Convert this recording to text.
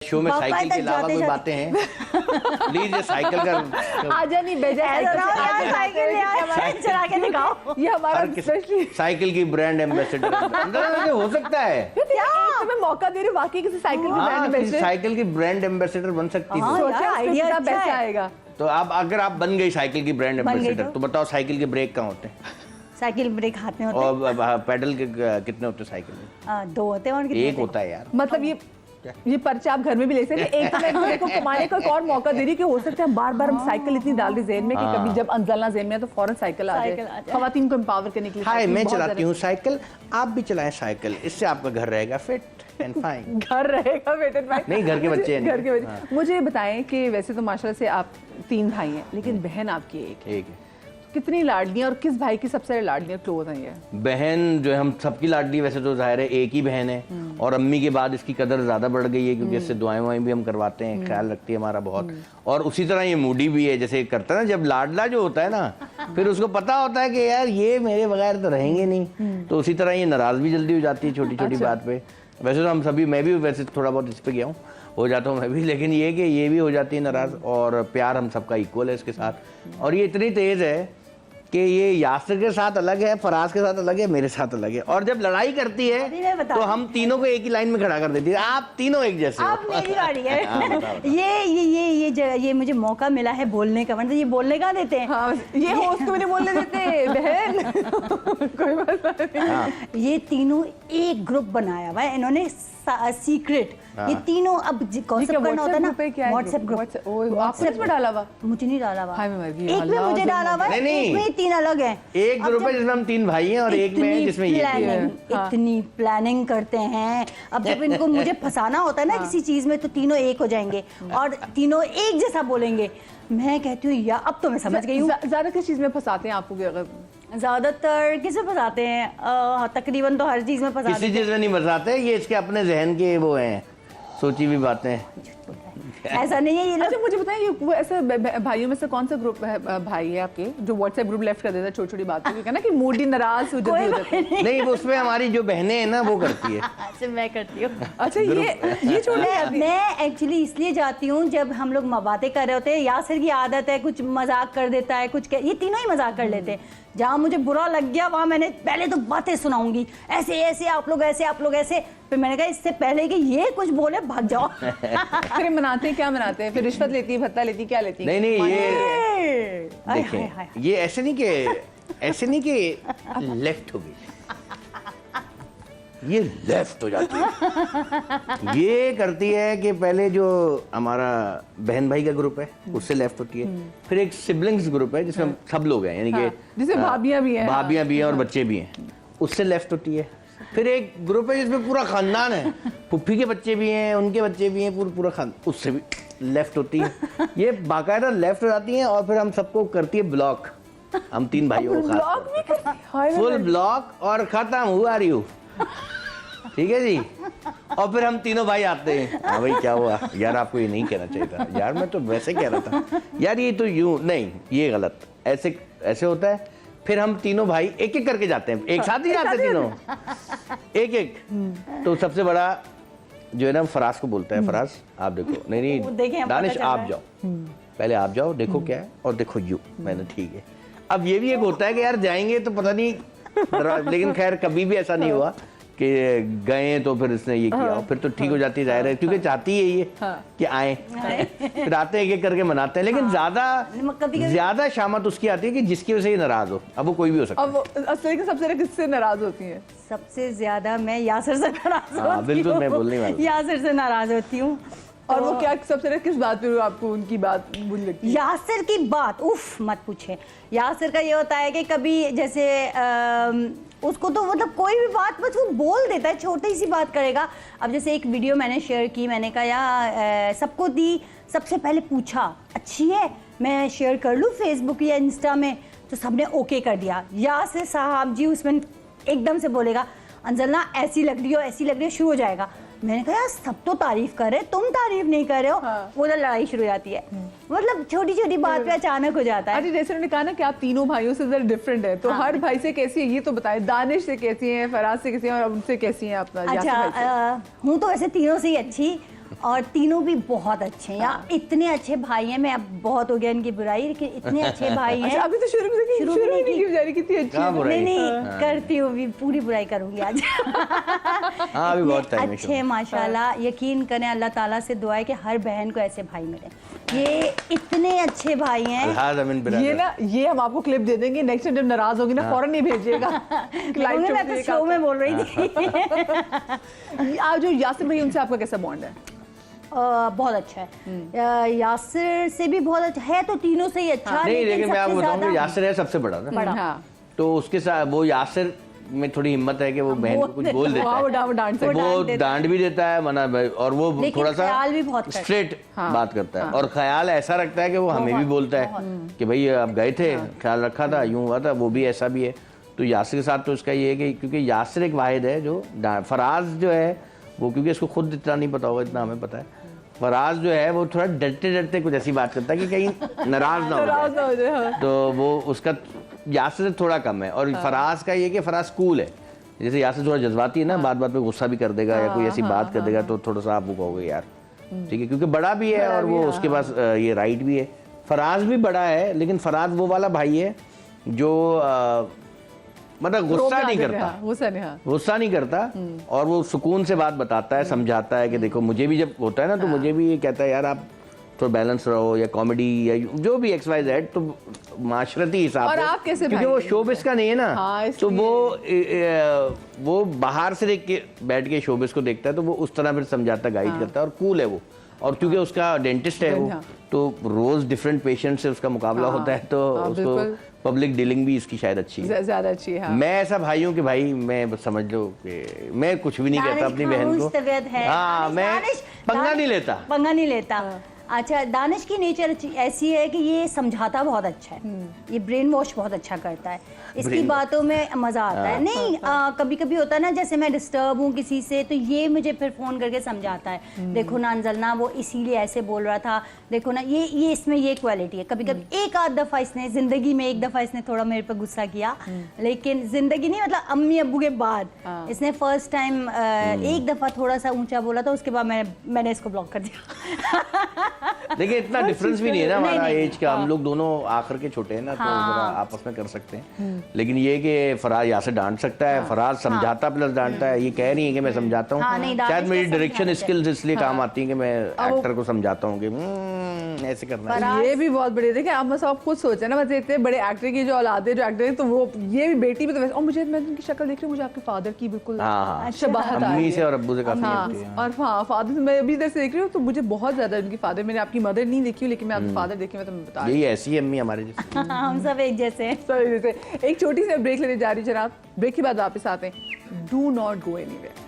Show में cycle के अलावा कोई बातें हैं? प्लीज ये साइकिल का आजा नहीं बेजा साइकिल चला के दिखाओ। ये हमारा साइकिल की ब्रांड एम्बेसडर हो सकता है। तुम्हें मौका दे रही वाकई किसी साइकिल की ब्रांड एम्बेसडर, साइकिल की ब्रांड एम्बेसडर बन सकती है। आइडिया अच्छा आएगा। तो आप अगर आप बन गई साइकिल की ब्रांड एम्बेसडर तो बताओ साइकिल के ब्रेक कहाँ होते हैं? साइकिल ब्रेक हाथ में होते हैं। और पेडल के कितने होते हैं साइकिल में? 2 होते हैं और एक होता है यार। मतलब ये पर्चा आप घर में भी ले सकते हैं। एक तो मैं को कमाने का एक और मौका दे रही कि हो सकता है बार बार हम साइकिल इतनी डाल रही ज़हन में कि कभी जब अंजलना ज़हन में तो फौरन साइकिल आ जाए। खवातीन को एम्पावर करने के लिए हाय मैं चलाती हूँ साइकिल, आप भी चलाएं साइकिल, इससे आपका घर रहेगा फिट एंड फाइन। घर रहेगा फिट एंड फाइन नहीं, घर के बच्चे हैं। घर के बच्चे। मुझे बताएं कि वैसे तो माशाल्लाह से आप 3 भाई हैं, लेकिन बहन आपकी एक है। कितनी लाडली और किस भाई की सबसे लाडली और क्लोज है? ये बहन जो है हम सबकी लाडली, वैसे तो जाहिर है एक ही बहन है और अम्मी के बाद इसकी कदर ज़्यादा बढ़ गई है क्योंकि इससे दुआएं वाएं भी हम करवाते हैं, ख्याल रखती है हमारा बहुत। और उसी तरह ये मूडी भी है, जैसे करता है ना जब लाडला जो होता है ना फिर उसको पता होता है कि यार ये मेरे बगैर तो रहेंगे नहीं, तो उसी तरह ये नाराज़ भी जल्दी हो जाती है छोटी छोटी बात पे। वैसे तो हम सभी, मैं भी वैसे थोड़ा बहुत इस पर गया हूँ, हो जाता हूँ मैं भी, लेकिन ये कि ये भी हो जाती है नाराज़। और प्यार हम सबका इक्वल है इसके साथ। और ये इतनी तेज़ है कि ये यासिर के साथ अलग है, फराज के साथ अलग है, मेरे साथ अलग है। और जब लड़ाई करती है तो हम तीनों को एक ही लाइन में खड़ा कर देती है, आप तीनों एक जैसे हो। अब मेरी बारी है। ये मुझे मौका मिला है बोलने का, मतलब ये बोलने का देते हैं। हाँ, ये होस्ट को नहीं बोलने देते बहन। कोई बात नहीं। ये तीनों एक ग्रुप बनाया हुआ है इन्होंने सीक्रेट। ये तीनों अब गॉसिप करना होता है ना, व्हाट्सएप ग्रुप। आपने इसमें डाला हुआ? मुझे नहीं डाला हुआ। हाय मैं मर गई। एक में मुझे डाला हुआ है, एक में 3 अलग हैं। एक ग्रुप है जिसमें हम 3 भाई हैं और एक में जिसमें ये इतनी प्लानिंग करते हैं। अब जब इनको मुझे फंसाना होता है ना किसी चीज में तो तीनों एक हो जाएंगे और तीनों एक जैसा बोलेंगे। मैं कहती हूँ या अब तो मैं समझ गई हूँ। ज्यादा किस चीज में फंसाते हैं आपको? अगर ज्यादातर किसमें फंसाते हैं? तकरीबन तो हर चीज में फंसाते हैं। किसी चीज में नहीं फंसाते, ये इसके अपने जहन के वो हैं, सोची हुई बातें। ऐसा नहीं है ये लोग। अच्छा मुझे बताएं, ये वो ऐसे भाइयों में से कौन सा ग्रुप भाई है आपके जो व्हाट्सएप ग्रुप लेफ्ट कर देता है छोटी छोटी बातों के, ना कि मूडी नाराज हो जाती है? नहीं, वो उसमें हमारी जो बहनें हैं ना वो करती है। अच्छा मैं करती हूँ। अच्छा ये छोड़ मैं एक्चुअली इसलिए जाती हूँ जब हम लोग बातें कर रहे होते हैं। यासिर की आदत है कुछ मजाक कर देता है, कुछ ये तीनों ही मजाक कर लेते हैं। जहाँ मुझे बुरा लग गया वहाँ मैंने पहले तो बातें सुनाऊंगी, ऐसे ऐसे आप लोग ऐसे, आप लोग ऐसे। फिर मैंने कहा इससे पहले कि ये कुछ बोले भाग जाओ। फिर मनाते हैं, क्या मनाते हैं? फिर रिश्वत लेती है, भत्ता लेती, क्या लेती? नहीं ये देखें, ये ऐसे नहीं कि लेफ्ट हो गई, ये लेफ्ट हो जाती है। ये करती है कि पहले जो हमारा बहन भाई का ग्रुप है उससे लेफ्ट होती है, फिर एक सिबलिंग्स ग्रुप है जिसमें सब लोग हैं, यानी कि जिसमें भाभियां भी हैं और बच्चे भी हैं, उससे लेफ्ट होती है। फिर एक ग्रुप है जिसमें पूरा खानदान है, पुप्पी के बच्चे भी हैं, उनके बच्चे भी हैं, पूरा खान, उससे भी लेफ्ट होती है। ये बाकायदा लेफ्ट हो जाती है और फिर हम सबको करती है ब्लॉक, हम 3 भाइयों को फुल ब्लॉक और खत्म हुआ रही हूँ, ठीक है जी। और फिर हम तीनों भाई आते हैं, हाँ भाई क्या हुआ यार, आपको ये नहीं कहना चाहिए था यार, मैं तो वैसे कह रहा था यार, ये तो यूं नहीं, ये गलत, ऐसे होता है। फिर हम तीनों भाई एक एक करके जाते हैं, एक साथ ही जाते हैं तीनों, एक। तो सबसे बड़ा जो है ना फराज को बोलता है, फराज आप देखो, नहीं दानिश आप जाओ, पहले आप जाओ, देखो क्या है और देखो यू, मैंने ठीक है। अब ये भी एक होता है कि यार जाएंगे तो पता नहीं, लेकिन खैर कभी भी ऐसा नहीं हुआ कि गए तो फिर इसने ये किया, फिर तो ठीक हो जाती है, जाहिर है, क्योंकि चाहती है ये कि आए। फिर आते हैं एक एक करके मनाते हैं, लेकिन ज्यादा शामत उसकी आती है कि जिसकी वजह से ये नाराज हो। अब वो कोई भी हो सकता है। अब असली के सबसे किससे नाराज होती है? सबसे ज्यादा मैं यासिर से नाराज होती हूँ। बिल्कुल मैं बोलने वाला, यासिर से नाराज होती हूँ। और वो क्या सबसे किस बात पे आपको उनकी बात बुरी लगती है? यासिर की बात उफ मत पूछे। यासिर का ये होता है कि कभी जैसे उसको तो मतलब कोई भी बात बस वो बोल देता है, छोटी सी बात करेगा। अब जैसे एक वीडियो मैंने शेयर की, मैंने कहा यार सबको दी, सबसे पहले पूछा अच्छी है मैं शेयर कर लूँ फेसबुक या इंस्टा में, तो सबने ओके कर दिया। यासिर साहब जी उसमें एकदम से बोलेगा अंजलना ऐसी लग रही हो, शुरू हो जाएगा। मैंने कहा यार सब तो तारीफ कर रहे, तुम तारीफ नहीं कर रहे हो। वो तो लड़ाई शुरू हो जाती है, मतलब छोटी छोटी बात पे अचानक हो जाता है। अरे जैसे उन्होंने कहा ना कि आप तीनों भाइयों से जरा डिफरेंट है, तो हर भाई से कैसी है ये तो बताएं। दानिश से कैसी है, फराज से कैसी है और उनसे कैसी है अपना? अच्छा हूँ तो वैसे तीनों से ही अच्छी, और तीनों भी बहुत अच्छे हैं यार, इतने अच्छे भाई हैं। मैं अब बहुत हो गया इनकी बुराई, लेकिन इतने अच्छे भाई हैं। अच्छा, अभी तो शुरू में नहीं की बेचारी कितनी अच्छी कहाँ है। बुराई? नहीं करती हूँ, भी पूरी बुराई करूंगी आज। हाँ अभी बहुत टाइम है। अच्छे माशाल्लाह, यकीन करें अल्लाह ताला से दुआ है कि हर बहन को ऐसे भाई मिले। ये इतने अच्छे भाई हैं। अल्हाज़ अमीन बिरादर। ये ना, ये हम आपको क्लिप दे देंगे, नेक्स्ट टाइम जब नाराज होगी ना फौरन नहीं भेजिएगा। मैं तो शो में बोल रही थी। आज जो यासिर भाई, उनसे आपका कैसा बॉन्ड है? बहुत अच्छा है। यासिर से भी बहुत अच्छा है, तो तीनों से ही अच्छा। नहीं लेकिन मैं आपको सबसे बताऊँ ज्यादा- यासिर है सबसे बड़ा ना, बड़ा। हाँ। तो उसके साथ वो यासिर में थोड़ी हिम्मत है कि वो बहन को कुछ बोल देता हाँ, है। वो डांट वो सकता वो देता डांट भी देता है मना, और वो लेकिन थोड़ा सा ख्याल भी बहुत करता है। स्ट्रेट हाँ। बात करता है, और ख्याल ऐसा रखता है कि वो हमें भी बोलता है कि भाई आप गए थे, ख्याल रखा था, यूं हुआ था, वो भी ऐसा भी है। तो यासिर के साथ तो इसका ये है कि क्योंकि यासिर एक वाहिद है जो फराज जो है वो, क्योंकि इसको खुद इतना नहीं पता होगा, इतना हमें पता है। फराज जो है वो थोड़ा डरते डरते कुछ ऐसी बात करता है कि कहीं नाराज ना हो जाए, तो वो उसका यासिर से थोड़ा कम है। और फराज का ये कि फराज कूल है, जैसे यासिर थोड़ा जज्बाती है ना, बात बात पे गुस्सा भी कर देगा या कोई ऐसी बात कर देगा तो थोड़ा सा आप वो कहोगे यार ठीक है, क्योंकि बड़ा भी है और वो उसके पास ये राइट भी है। फराज भी बड़ा है, लेकिन फराज वो वाला भाई है जो मतलब गुस्सा नहीं करता, गुस्सा नहीं करता, और वो सुकून से बात बताता है, समझाता है कि देखो मुझे भी जब होता है ना तो मुझे भी ये कहता है यार आप थोड़ा बैलेंस रहो, या कॉमेडी या जो भी XYZ, तो माशरती हिसाब और से, आप कैसे क्योंकि भाई वो हैं? शोबिस का नहीं है ना, हाँ, तो वो बाहर से देख के बैठ के शोबिस को देखता है, तो वो उस तरह फिर समझाता गाइड करता है, और कूल है वो। और क्योंकि उसका डेंटिस्ट है वो, तो रोज डिफरेंट पेशेंट से उसका मुकाबला होता है, तो उसको पब्लिक डीलिंग भी इसकी शायद अच्छी है, ज्यादा अच्छी है। मैं ऐसा भाई हूँ कि भाई मैं समझ लो कि मैं कुछ भी नहीं कहता अपनी बहन को। हाँ, मैं पंगा नहीं लेता। अच्छा, दानिश की नेचर ऐसी है कि ये समझाता बहुत अच्छा है, ये ब्रेन वॉश बहुत अच्छा करता है, इसकी बातों में मजा आता है। नहीं कभी कभी होता है ना, जैसे मैं डिस्टर्ब हूँ किसी से, तो ये मुझे फिर फोन करके समझाता है, देखो ना अंजलना वो इसीलिए ऐसे बोल रहा था, देखो ना ये इसमें ये क्वालिटी है। कभी कभी एक आध दफा इसने जिंदगी में, एक दफा इसने थोड़ा मेरे पे गुस्सा किया, लेकिन जिंदगी नहीं, मतलब अम्मी अब्बू के बाद इसने फर्स्ट टाइम एक दफा थोड़ा सा ऊंचा बोला था, उसके बाद मैंने इसको ब्लॉक कर दिया। देखिए इतना डिफरेंस भी नहीं है ना हमारा एज का, हम लोग दोनों आखिर के छोटे हैं ना, तो जरा आपस में कर सकते हैं। लेकिन ये कि फराज यहाँ से डांट सकता है, फराज समझाता प्लस डांटता है, ये कह रही है कि मैं समझाता हूँ। शायद मेरी डायरेक्शन स्किल्स इसलिए काम आती है कि मैं एक्टर को समझाता हूँ कि ऐसे करना है। ये भी बहुत बड़ी देखिए, आप मतलब आप खुद सोचे ना, मतलब इतने बड़े एक्टर की जो औलाद है, जो एक्टर है, तो वो ये भी बेटी भी तो वैसे, और मुझे मैं उनकी शक्ल देख रही हूँ, मुझे आपके फादर की बिल्कुल शबाहत आ रही अम्मी है। से और अब्बू से काफी लगती है। और हाँ, फादर से मैं अभी इधर से देख रही हूँ, तो मुझे बहुत ज्यादा उनकी फादर, मैंने आपकी मदर नहीं देखी हूँ, लेकिन मैं आपके फादर देखी हूँ, तो मैं बता रही यही ऐसी है अम्मी हमारे जैसे। हम सब एक जैसे हैं। हूँ। एक छोटी सी ब्रेक लेने जा रही हूँ जनाब, ब्रेक के बाद वापस आते हैं। Do not go anywhere.